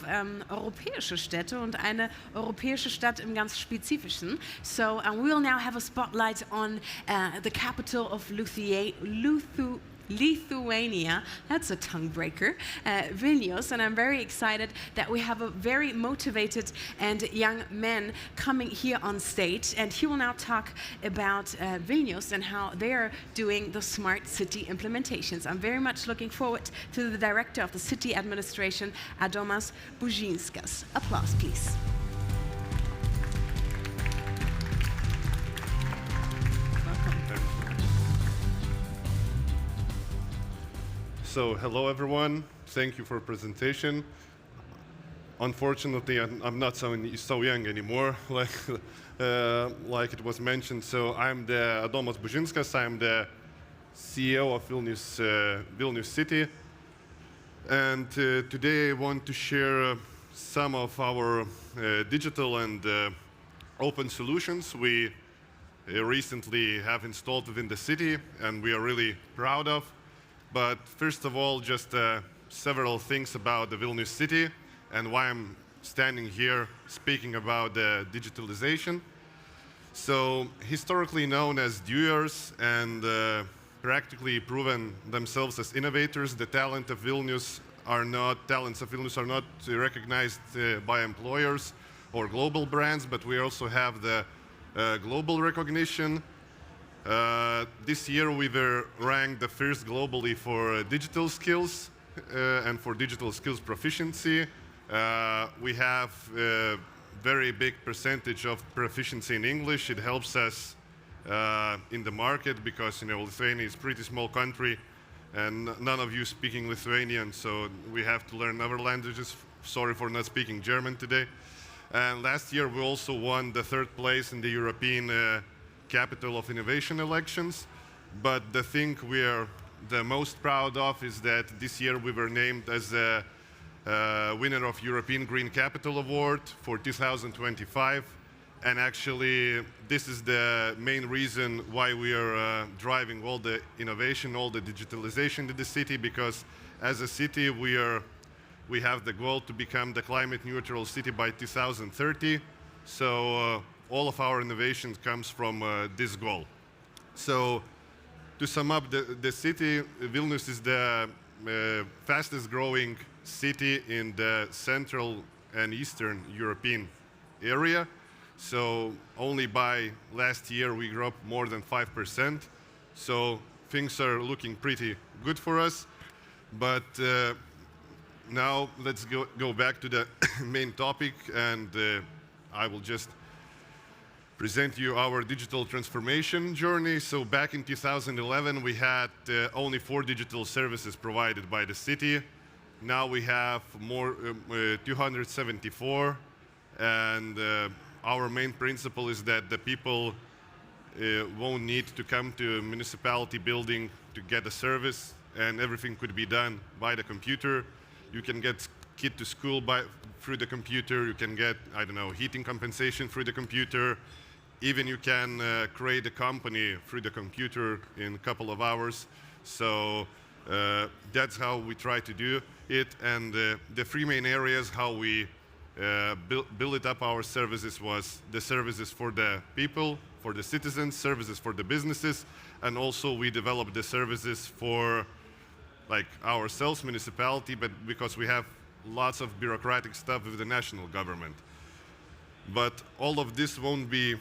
europäische Städte und eine europäische Stadt im ganz Spezifischen. So we will now have a spotlight on the capital of Lithuania, that's a tongue breaker, Vilnius, and I'm very excited that we have a very motivated and young man coming here on stage, and he will now talk about Vilnius and how they are doing the smart city implementations. I'm very much looking forward to the Director of the City Administration, Adomas Bužinskas. Applause, please. So, hello everyone. Thank you for presentation. Unfortunately, I'm not so young anymore, like it was mentioned. So, I'm the Adomas Bužinskas. I'm the CEO of Vilnius City, and today I want to share some of our digital and open solutions we recently have installed within the city, and we are really proud of. But first of all, just several things about the Vilnius city and why I'm standing here speaking about the digitalization. So, historically known as doers and practically proven themselves as innovators, the talents of Vilnius are not recognized by employers or global brands, but we also have the global recognition. This year we were ranked the first globally for digital skills and for digital skills proficiency. We have a very big percentage of proficiency in English. It helps us in the market because Lithuania is a pretty small country and none of you speaking Lithuanian, so we have to learn other languages. Sorry for not speaking German today. And last year we also won the 3rd place in the European Capital of Innovation elections, but the thing we are the most proud of is that this year we were named as the winner of European Green Capital Award for 2025, and actually this is the main reason why we are driving all the innovation, all the digitalization in the city, because as a city we have the goal to become the climate neutral city by 2030. So all of our innovation comes from this goal. So, to sum up the city, Vilnius is the fastest growing city in the Central and Eastern European area. So, only by last year we grew up more than 5%. So, things are looking pretty good for us. But now let's go back to the main topic, and I will just present you our digital transformation journey. So back in 2011, we had only 4 digital services provided by the city. Now we have more 274, and our main principle is that the people won't need to come to a municipality building to get a service, and everything could be done by the computer. You can get kid to school through the computer. You can get, I don't know, heating compensation through the computer. Even you can create a company through the computer in a couple of hours. So that's how we try to do it. And the 3 main areas how we build up our services was the services for the people, for the citizens, services for the businesses, and also we developed the services for like ourselves, municipality, but because we have lots of bureaucratic stuff with the national government. But all of this won't be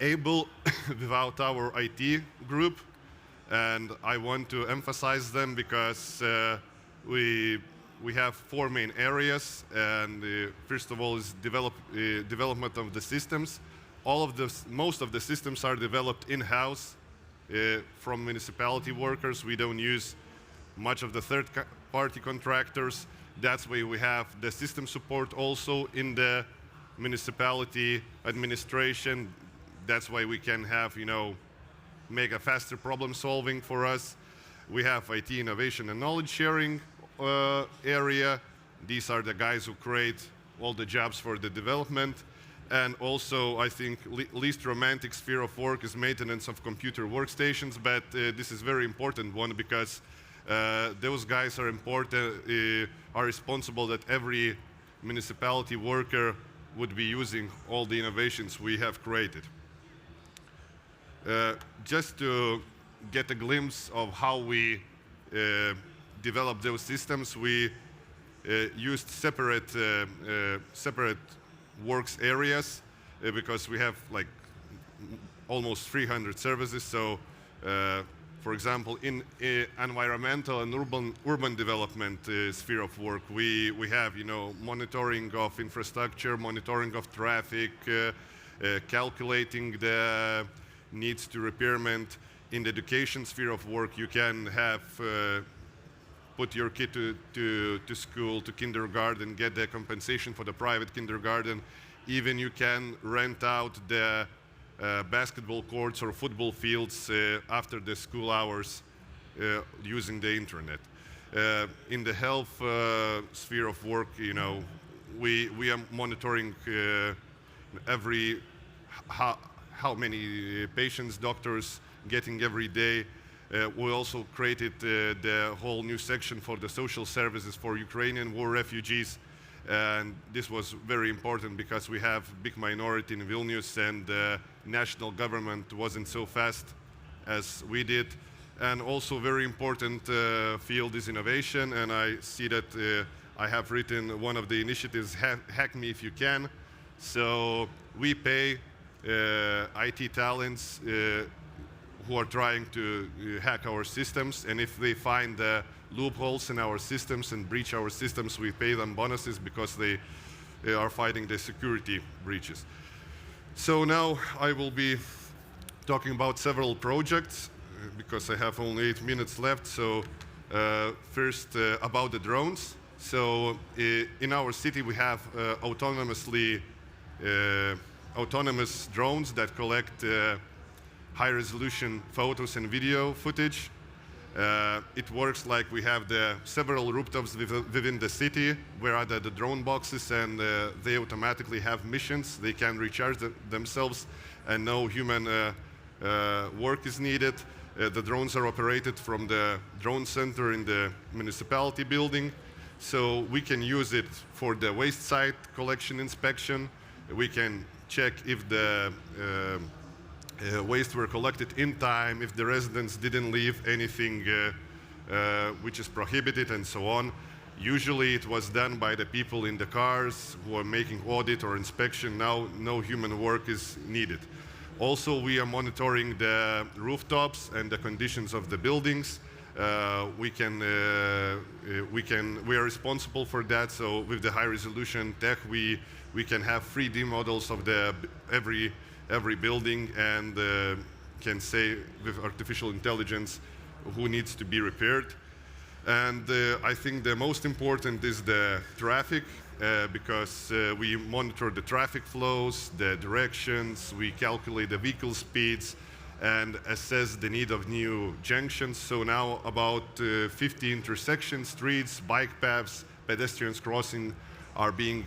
able without our IT group, and I want to emphasize them because we have 4 main areas, and first of all is development of the systems. Most of the systems are developed in-house from municipality workers. We don't use much of the third-party contractors. That's why we have the system support also in the municipality administration. That's why we can have, make a faster problem solving for us. We have IT innovation and knowledge sharing area. These are the guys who create all the jobs for the development. And also, I think, least romantic sphere of work is maintenance of computer workstations, but this is very important one because those guys are responsible that every municipality worker would be using all the innovations we have created. Just to get a glimpse of how we developed those systems, we used separate works areas because we have like almost 300 services. So, for example, in environmental and urban development sphere of work, we have monitoring of infrastructure, monitoring of traffic, calculating the needs to repairment. In the education sphere of work, you can have put your kid to school, to kindergarten, get the compensation for the private kindergarten. Even you can rent out the basketball courts or football fields after the school hours using the internet. In the health sphere of work, we are monitoring how many patients doctors getting every day. We also created the whole new section for the social services for Ukrainian war refugees. And this was very important because we have a big minority in Vilnius and the national government wasn't so fast as we did. And also very important field is innovation. And I see that I have written one of the initiatives, Hack Me If You Can. So we pay IT talents who are trying to hack our systems, and if they find loopholes in our systems and breach our systems, we pay them bonuses because they are fighting the security breaches. So now I will be talking about several projects because I have only 8 minutes left. So first about the drones. So in our city we have autonomous drones that collect high-resolution photos and video footage. It works like we have the several rooftops within the city where are the drone boxes, and they automatically have missions. They can recharge themselves and no human work is needed. The drones are operated from the drone center in the municipality building. So we can use it for the waste site collection inspection. We can check if the waste were collected in time, if the residents didn't leave anything which is prohibited, and so on. Usually it was done by the people in the cars who are making audit or inspection. Now no human work is needed. Also, we are monitoring the rooftops and the conditions of the buildings. We are responsible for that. So with the high resolution tech, we can have 3D models of every building and can say with artificial intelligence who needs to be repaired. And I think the most important is the traffic because we monitor the traffic flows, the directions, we calculate the vehicle speeds and assess the need of new junctions. So now about 50 intersections, streets, bike paths, pedestrians crossing are being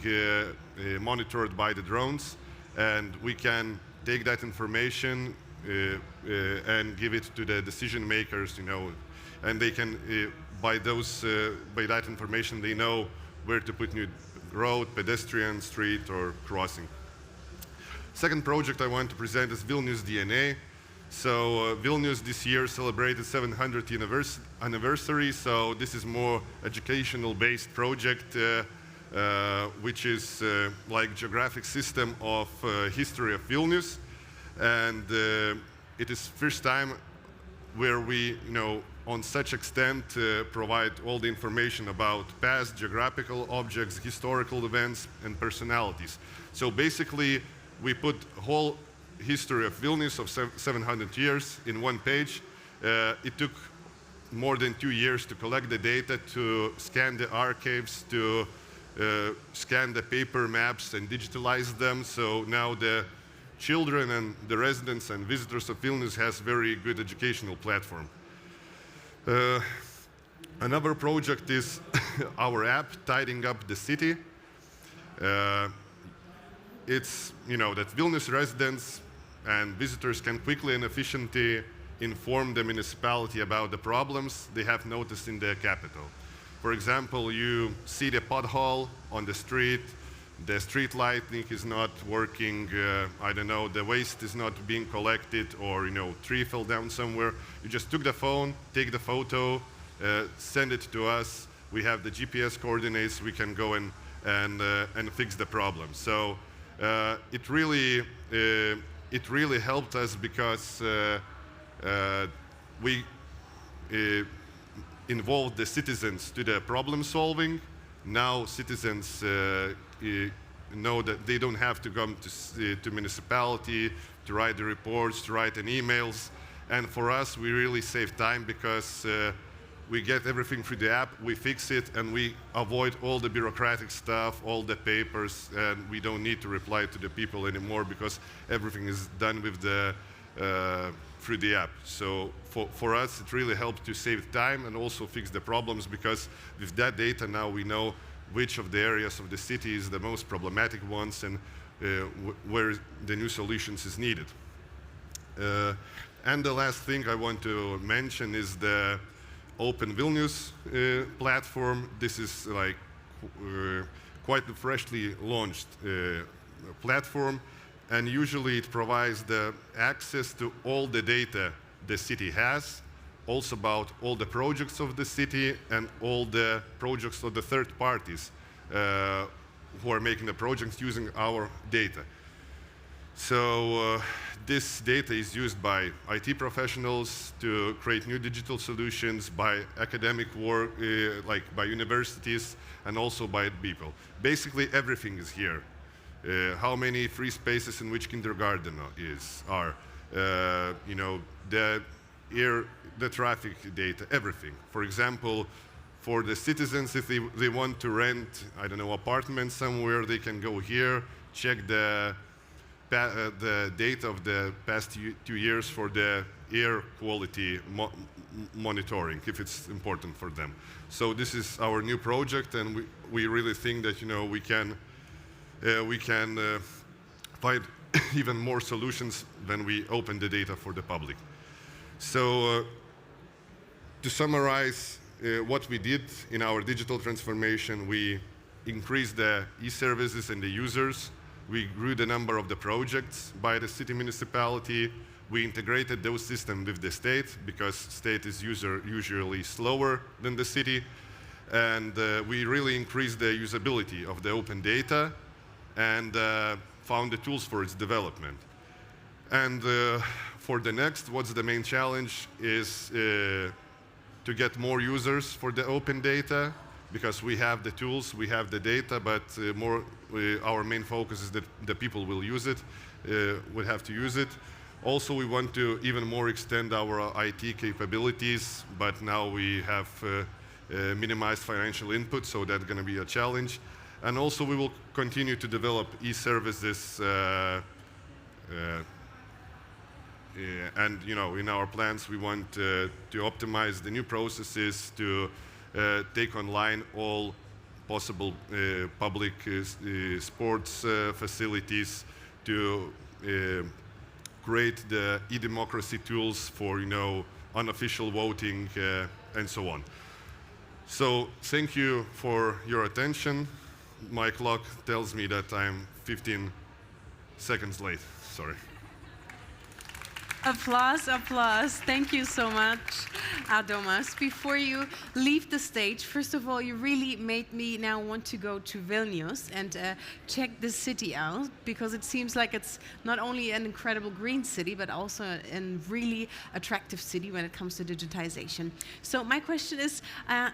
monitored by the drones, and we can take that information and give it to the decision makers, and they can, by that information, they know where to put new road, pedestrian, street, or crossing. Second project I want to present is Vilnius DNA. So Vilnius this year celebrated 700th anniversary, so this is more educational-based project which is like geographic system of history of Vilnius, and it is first time where we, on such extent provide all the information about past geographical objects, historical events, and personalities. So basically, we put whole history of Vilnius of 700 years in one page. It took more than 2 years to collect the data, to scan the archives, to scan the paper maps and digitalize them. So now the children and the residents and visitors of Vilnius has very good educational platform. Another project is our app, Tidying Up the City. It's, that Vilnius residents and visitors can quickly and efficiently inform the municipality about the problems they have noticed in the capital. For example, you see the pothole on the street lighting is not working, I don't know, the waste is not being collected, or tree fell down somewhere. You just took the phone, take the photo, send it to us. We have the GPS coordinates. We can go and fix the problem. So it really helped us because we involved the citizens to the problem solving. Now citizens know that they don't have to come to municipality to write the reports, to write any emails. And for us, we really save time because we get everything through the app, we fix it, and we avoid all the bureaucratic stuff, all the papers, and we don't need to reply to the people anymore because everything is done with through the app. So for us, it really helped to save time and also fix the problems, because with that data now we know which of the areas of the city is the most problematic ones and where the new solutions is needed. And the last thing I want to mention is the Open Vilnius platform. This is like quite a freshly launched platform, and usually it provides the access to all the data the city has, also about all the projects of the city and all the projects of the third parties who are making the projects using our data. So this data is used by IT professionals to create new digital solutions, by academic work, like by universities, and also by people. Basically, everything is here. How many free spaces in which kindergarten are, the traffic data, everything. For example, for the citizens, if they want to rent, I don't know, apartments somewhere, they can go here, check the data of the past 2 years for the air quality monitoring, if it's important for them. So this is our new project, and we really think that we can find even more solutions when we open the data for the public. So to summarize what we did in our digital transformation, we increased the e-services and the users. We grew the number of the projects by the city municipality. We integrated those systems with the state, because state is usually slower than the city. And we really increased the usability of the open data and found the tools for its development. And for the next, what's the main challenge is to get more users for the open data, because we have the tools, we have the data, but our main focus is that the people will use it, will have to use it. Also, we want to even more extend our IT capabilities, but now we have minimized financial input, so that's going to be a challenge. And also, we will continue to develop e-services, and in our plans, we want to optimize the new processes to take online all possible public sports facilities, to create the e-democracy tools for unofficial voting and so on. So thank you for your attention. My clock tells me that I'm 15 seconds late. Sorry. Applause, applause. Thank you so much, Adomas. Before you leave the stage, first of all, you really made me now want to go to Vilnius and check the city out, because it seems like it's not only an incredible green city, but also a really attractive city when it comes to digitization. So my question is,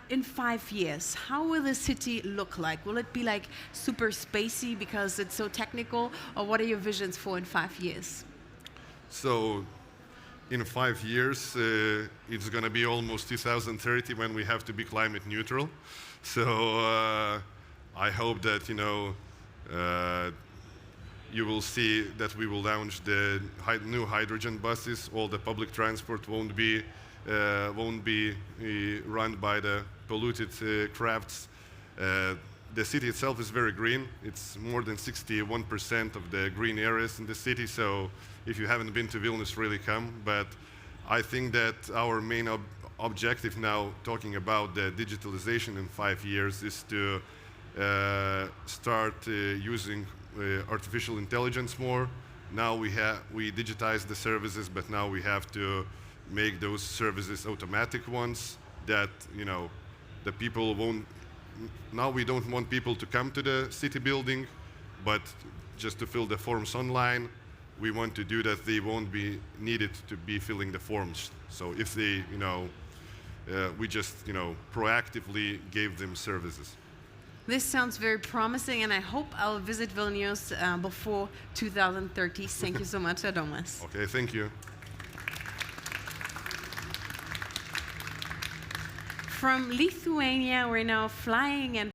in 5 years, how will the city look like? Will it be like super spacey because it's so technical, or what are your visions for in 5 years? So in 5 years, it's going to be almost 2030 when we have to be climate neutral. So I hope that you will see that we will launch the new hydrogen buses. All the public transport won't be run by the polluted crafts. The city itself is very green. It's more than 61% of the green areas in the city. So if you haven't been to Vilnius, really come. But I think that our main objective now, talking about the digitalization in 5 years, is to start using artificial intelligence more. Now we digitize the services, but now we have to make those services automatic ones that, you know, the people won't. Now we don't want people to come to the city building, but just to fill the forms online. We want to do that. They won't be needed to be filling the forms. So if they, you know, we just, you know, proactively gave them services. This sounds very promising, and I hope I'll visit Vilnius before 2030. Thank you so much, Adomas. Okay, thank you. From Lithuania, we're now flying and